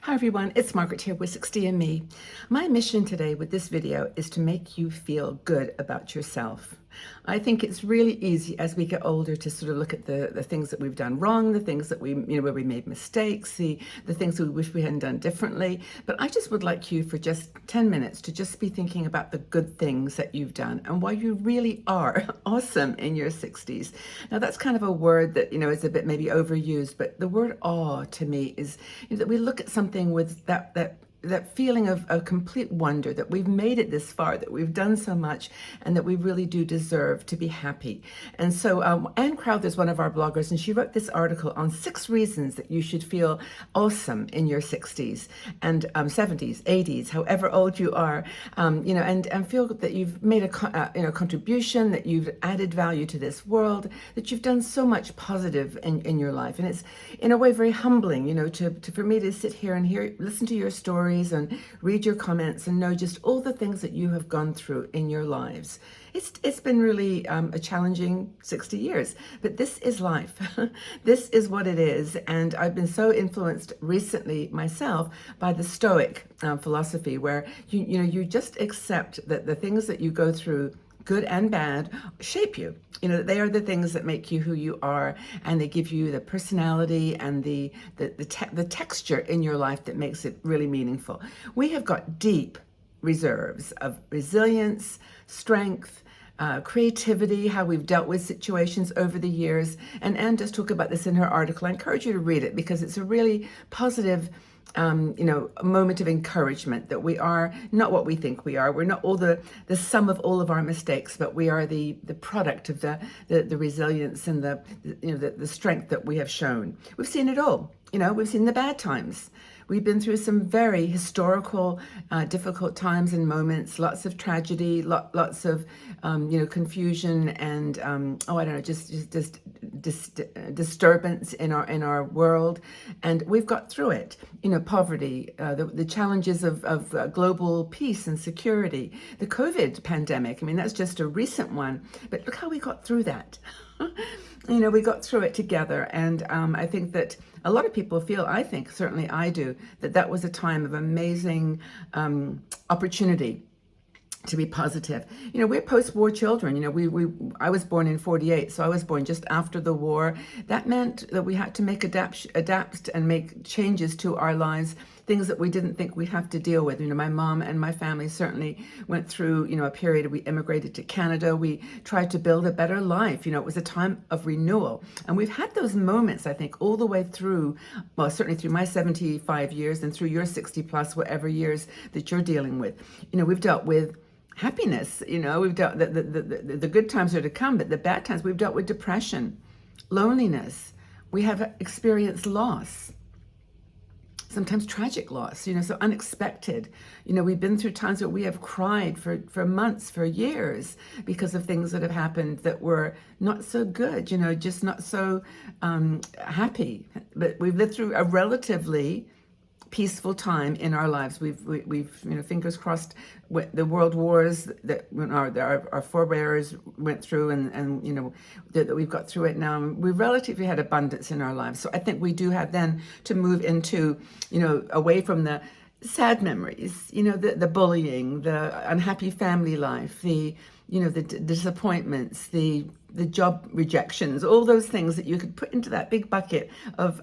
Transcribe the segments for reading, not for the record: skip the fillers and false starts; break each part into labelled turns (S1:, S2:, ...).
S1: Hi everyone, it's Margaret here with 60 and Me. My mission today with this video is to make you feel good about yourself. I think it's really easy as we get older to sort of look at the things that we've done wrong, the things that where we made mistakes, the things that we wish we hadn't done differently. But I just would like you for just 10 minutes to just be thinking about the good things that you've done and why you really are awesome in your 60s. Now that's kind of a word that, is a bit maybe overused, but the word awe to me is that we look at something with that feeling of complete wonder that we've made it this far, that we've done so much, and that we really do deserve to be happy. And so Ann Crowther is one of our bloggers, and she wrote this article on 6 reasons that you should feel awesome in your 60s and 70s, 80s, however old you are, and feel that you've made a contribution, that you've added value to this world, that you've done so much positive in your life. And it's in a way very humbling, for me to sit here and listen to your story and read your comments and know just all the things that you have gone through in your lives. It's been really a challenging 60 years, but this is life. This is what it is. And I've been so influenced recently myself by the Stoic philosophy, where you just accept that the things that you go through, good and bad, shape you. They are the things that make you who you are, and they give you the personality and the texture in your life that makes it really meaningful. We have got deep reserves of resilience, strength, creativity, how we've dealt with situations over the years. And Anne does talk about this in her article. I encourage you to read it because it's a really positive a moment of encouragement that we are not what we think we are. We're not all the sum of all of our mistakes, but we are the product of the resilience and the strength that we have shown. We've seen it all. We've seen the bad times. We've been through some very historical, difficult times and moments, lots of tragedy, lots of, confusion and, just disturbance in our world. And we've got through it. Poverty, the challenges of global peace and security, the COVID pandemic. I mean, that's just a recent one, but look how we got through that. We got through it together. And I think that a lot of people feel, I think, certainly I do, that was a time of amazing opportunity to be positive. We're post-war children. I was born in 48, so I was born just after the war. That meant that we had to make adapt and make changes to our lives, things that we didn't think we'd have to deal with. My mom and my family certainly went through, a period. We immigrated to Canada. We tried to build a better life. It was a time of renewal. And we've had those moments, I think, all the way through, well, certainly through my 75 years and through your 60 plus, whatever years that you're dealing with. We've dealt with happiness, we've dealt the good times are to come, but the bad times, we've dealt with depression, loneliness. We have experienced loss, sometimes tragic loss, so unexpected. We've been through times where we have cried for months, for years, because of things that have happened that were not so good, just not so happy. But we've lived through a relatively peaceful time in our lives. We've fingers crossed, the world wars that our forebears went through, and that we've got through it now. We've relatively had abundance in our lives. So I think we do have then to move into, away from the sad memories, the bullying, the unhappy family life, the disappointments, the job rejections, all those things that you could put into that big bucket of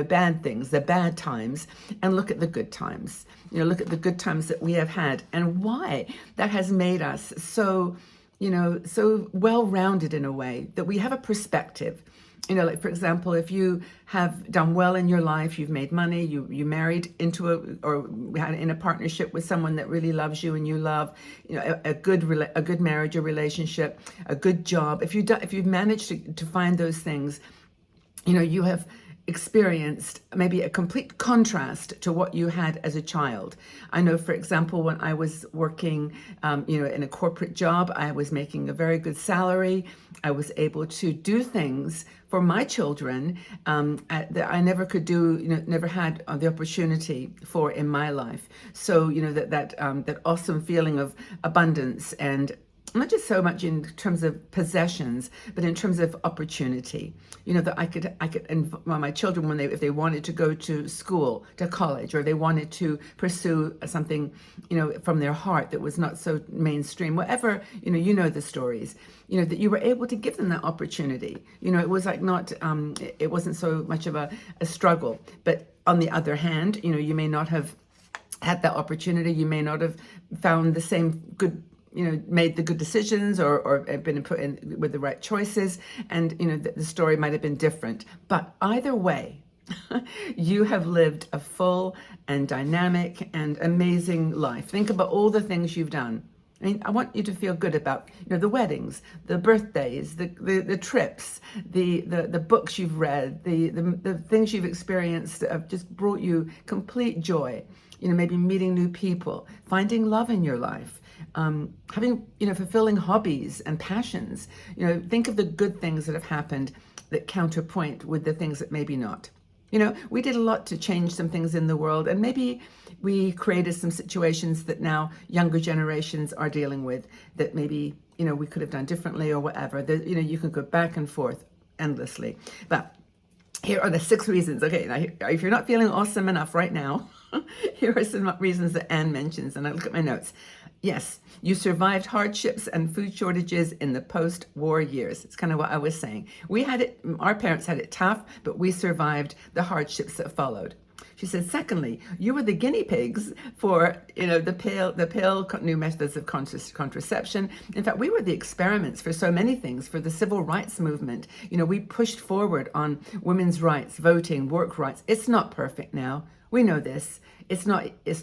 S1: bad things, the bad times, and look at the good times. Look at the good times that we have had and why that has made us so well-rounded in a way that we have a perspective. Like, for example, if you have done well in your life, you've made money, you married into or had in a partnership with someone that really loves you and you love, a good marriage or relationship, a good job. If you've managed to find those things, you have experienced maybe a complete contrast to what you had as a child. I know, for example, when I was working, in a corporate job, I was making a very good salary. I was able to do things for my children that I never could do, never had the opportunity for in my life. So, that awesome feeling of abundance and not just so much in terms of possessions, but in terms of opportunity. That well, my children, if they wanted to go to school, to college, or they wanted to pursue something, from their heart that was not so mainstream, whatever, the stories, that you were able to give them that opportunity. It was like not, it wasn't so much of a struggle. But on the other hand, you may not have had that opportunity. You may not have found the same good, made the good decisions or been put in with the right choices. And, the story might have been different. But either way, you have lived a full and dynamic and amazing life. Think about all the things you've done. I mean, I want you to feel good about, the weddings, the birthdays, the trips, the books you've read, the things you've experienced that have just brought you complete joy. Maybe meeting new people, finding love in your life, having, fulfilling hobbies and passions. Think of the good things that have happened that counterpoint with the things that maybe not. We did a lot to change some things in the world, and maybe we created some situations that now younger generations are dealing with that maybe, we could have done differently or whatever. You can go back and forth endlessly. But here are the 6 reasons. Okay, now if you're not feeling awesome enough right now, here are some reasons that Anne mentions, and I look at my notes. Yes, you survived hardships and food shortages in the post-war years. It's kind of what I was saying. We had it, our parents had it tough, but we survived the hardships that followed. She said, secondly, you were the guinea pigs for, the pale new methods of contraception. In fact, we were the experiments for so many things, for the civil rights movement. We pushed forward on women's rights, voting, work rights. It's not perfect now. We know this. It's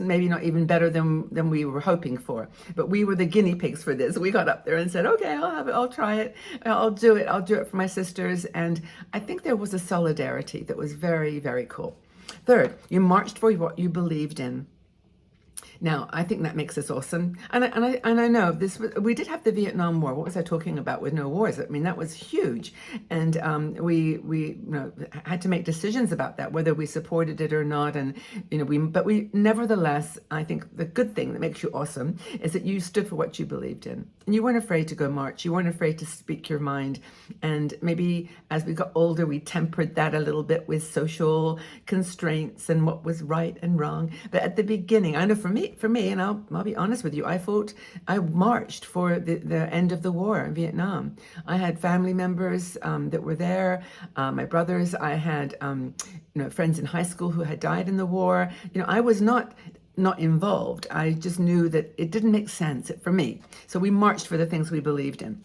S1: maybe not even better than we were hoping for, but we were the guinea pigs for this. We got up there and said, okay, I'll have it. I'll try it. I'll do it. I'll do it for my sisters. And I think there was a solidarity that was very, very cool. Third, you marched for what you believed in. Now, I think that makes us awesome. And I know we did have the Vietnam War. What was I talking about with no wars? I mean, that was huge. And we had to make decisions about that, whether we supported it or not. And, but we nevertheless, I think the good thing that makes you awesome is that you stood for what you believed in. And you weren't afraid to go march. You weren't afraid to speak your mind. And maybe as we got older, we tempered that a little bit with social constraints and what was right and wrong. But at the beginning, I know for me, and I'll be honest with you, I marched for the end of the war in Vietnam. I had family members that were there, my brothers. I had friends in high school who had died in the war. I was not involved. I just knew that it didn't make sense for me. So we marched for the things we believed in.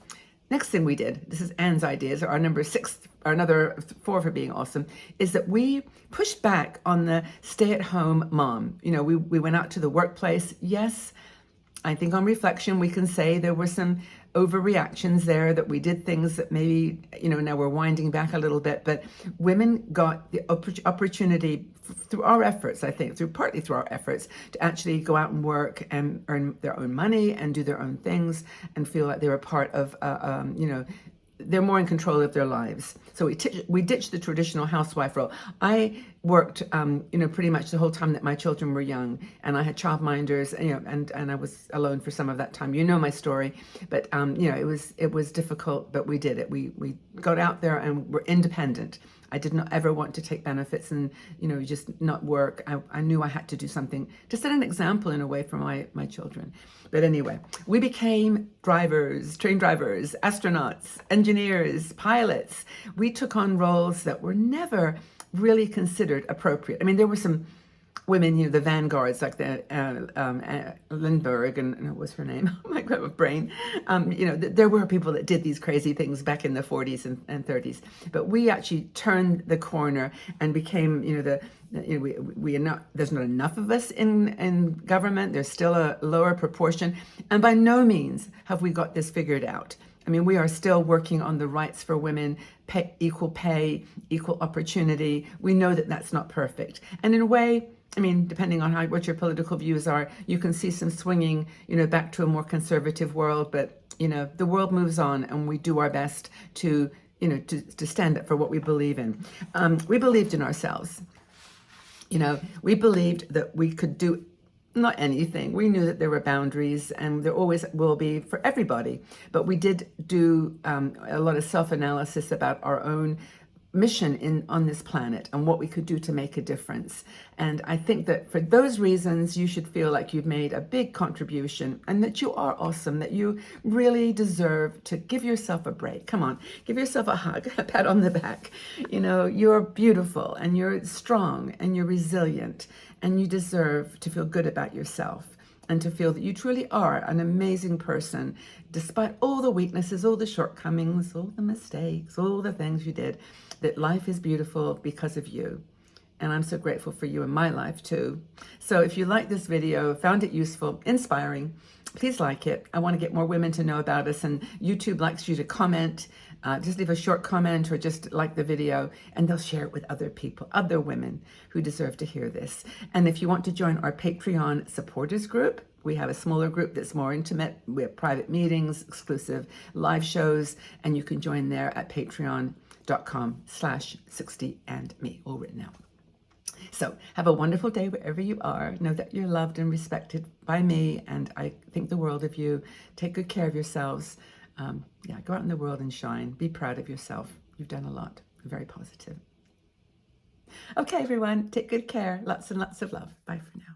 S1: Next thing we did, this is Anne's ideas, our number 6, or another 4 for being awesome, is that we pushed back on the stay-at-home mom. We went out to the workplace. Yes, I think on reflection, we can say there were some overreactions there, that we did things that maybe, now we're winding back a little bit, but women got the opportunity through our efforts, I think, partly through our efforts, to actually go out and work and earn their own money and do their own things and feel like they were part of, they're more in control of their lives. So we ditched the traditional housewife role. I worked, pretty much the whole time that my children were young, and I had childminders, and I was alone for some of that time. You know my story, but it was difficult, but we did it. We got out there and were independent. I did not ever want to take benefits and, just not work. I knew I had to do something to set an example in a way for my children. But anyway, we became drivers, train drivers, astronauts, engineers, pilots. We took on roles that were never really considered appropriate. I mean, there were some women, the vanguards, like the Lindbergh, and what was her name? Oh my God, my brain. There were people that did these crazy things back in the 40s and 30s. But we actually turned the corner and became, there's not enough of us in government. There's still a lower proportion. And by no means have we got this figured out. I mean, we are still working on the rights for women, equal pay, equal opportunity. We know that that's not perfect. And in a way, I mean, depending on what your political views are, you can see some swinging, back to a more conservative world. But, the world moves on, and we do our best to stand up for what we believe in. We believed in ourselves. We believed that we could do not anything. We knew that there were boundaries, and there always will be for everybody. But we did do a lot of self-analysis about our own mission on this planet and what we could do to make a difference. And I think that for those reasons, you should feel like you've made a big contribution and that you are awesome, that you really deserve to give yourself a break. Come on, give yourself a hug, a pat on the back. You know, you're beautiful and you're strong and you're resilient, and you deserve to feel good about yourself and to feel that you truly are an amazing person, despite all the weaknesses, all the shortcomings, all the mistakes, all the things you did, that life is beautiful because of you. And I'm so grateful for you in my life too. So if you like this video, found it useful, inspiring, please like it. I want to get more women to know about us, and YouTube likes you to comment. Just leave a short comment or just like the video, and they'll share it with other people, other women who deserve to hear this. And if you want to join our Patreon supporters group, we have a smaller group that's more intimate. We have private meetings, exclusive live shows, and you can join there at patreon.com/60andme, all written out. So have a wonderful day wherever you are. Know that you're loved and respected by me, and I think the world of you. Take good care of yourselves. Go out in the world and shine. Be proud of yourself. You've done a lot. Very positive. Okay, everyone, take good care. Lots and lots of love. Bye for now.